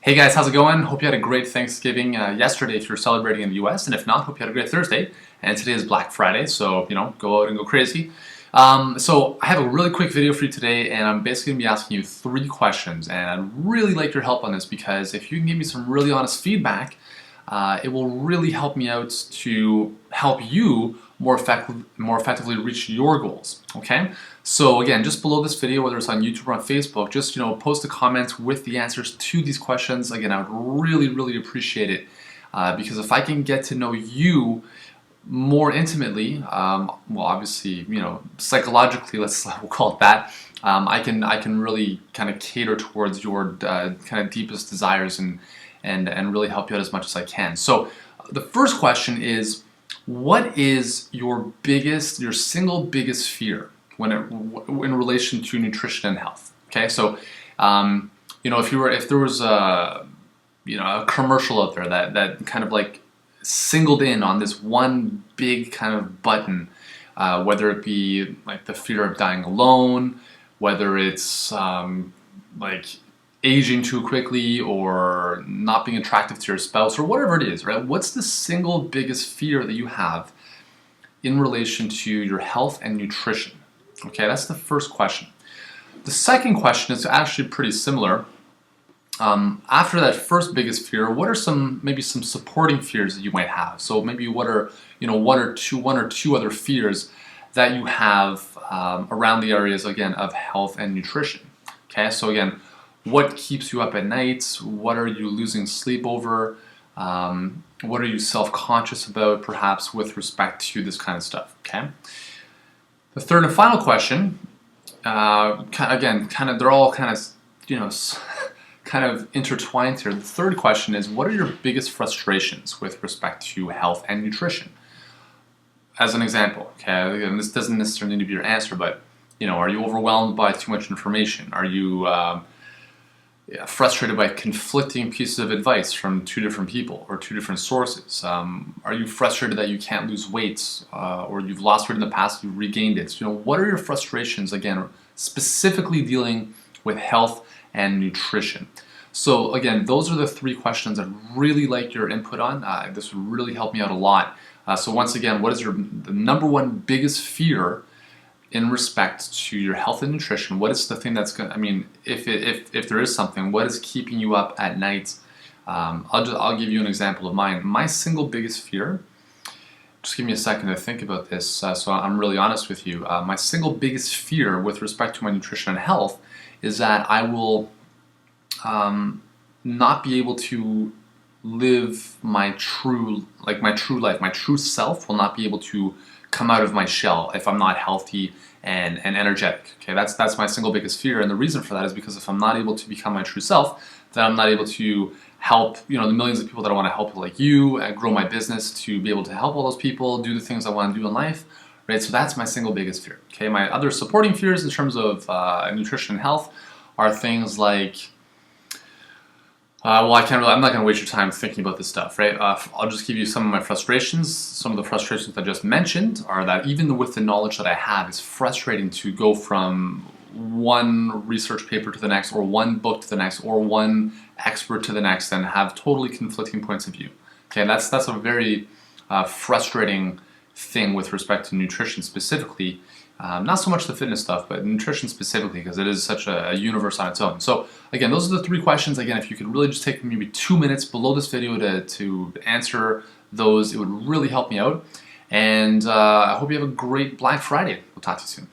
Hey guys, how's it going? Hope you had a great Thanksgiving yesterday if you're celebrating in the US, and if not, hope you had a great Thursday. And today is Black Friday, so go out and go crazy. So I have a really quick video for you today, and I'm basically going to be asking you 3 questions, and I'd really like your help on this because if you can give me some really honest feedback, it will really help me out to help you more effectively reach your goals. Okay? So again, just below this video, whether it's on YouTube or on Facebook, just post a comment with the answers to these questions. Again, I would really appreciate it because if I can get to know you more intimately, well, obviously, psychologically, we'll call it that. I can really kind of cater towards your kind of deepest desires and really help you out as much as I can. So the first question is, what is your single biggest fear in relation to nutrition and health? Okay, so if there was a commercial out there that kind of like singled in on this one big kind of button, whether it be like the fear of dying alone, whether it's like aging too quickly or not being attractive to your spouse or whatever it is, right? What's the single biggest fear that you have in relation to your health and nutrition? Okay, that's the first question. The second question is actually pretty similar. After that first biggest fear, what are maybe some supporting fears that you might have? So maybe what are one or two other fears that you have around the areas again of health and nutrition? Okay, so again, what keeps you up at night? What are you losing sleep over? What are you self-conscious about, perhaps, with respect to this kind of stuff? Okay. The third and final question, they're all kind of intertwined here. The third question is, what are your biggest frustrations with respect to health and nutrition? As an example, okay, again, this doesn't necessarily need to be your answer, but are you overwhelmed by too much information? Are you frustrated by conflicting pieces of advice from 2 different people or 2 different sources? Are you frustrated that you can't lose weight or you've lost weight in the past, you've regained it? So, what are your frustrations, again, specifically dealing with health and nutrition? So again, those are the 3 questions I'd really like your input on. This would really help me out a lot. So once again, what is the number one biggest fear in respect to your health and nutrition? What is the thing that's going to, if there is something, what is keeping you up at night? I'll give you an example of mine. My single biggest fear, just give me a second to think about this so I'm really honest with you. My single biggest fear with respect to my nutrition and health is that I will not be able to live my true life. My true self will not be able to come out of my shell if I'm not healthy and energetic. Okay, that's my single biggest fear, and the reason for that is because if I'm not able to become my true self, then I'm not able to help the millions of people that I want to help, like you, and grow my business to be able to help all those people do the things I want to do in life, right? So that's my single biggest fear. Okay, my other supporting fears in terms of nutrition and health are things like I'm not going to waste your time thinking about this stuff, right? I'll just give you some of my frustrations. Some of the frustrations I just mentioned are that even with the knowledge that I have, it's frustrating to go from one research paper to the next, or one book to the next, or one expert to the next, and have totally conflicting points of view. Okay, that's a very frustrating thing with respect to nutrition specifically. Not so much the fitness stuff, but nutrition specifically, because it is such a universe on its own. So again, those are the 3 questions. Again, if you could really just take maybe 2 minutes below this video to answer those, it would really help me out. And I hope you have a great Black Friday. We'll talk to you soon.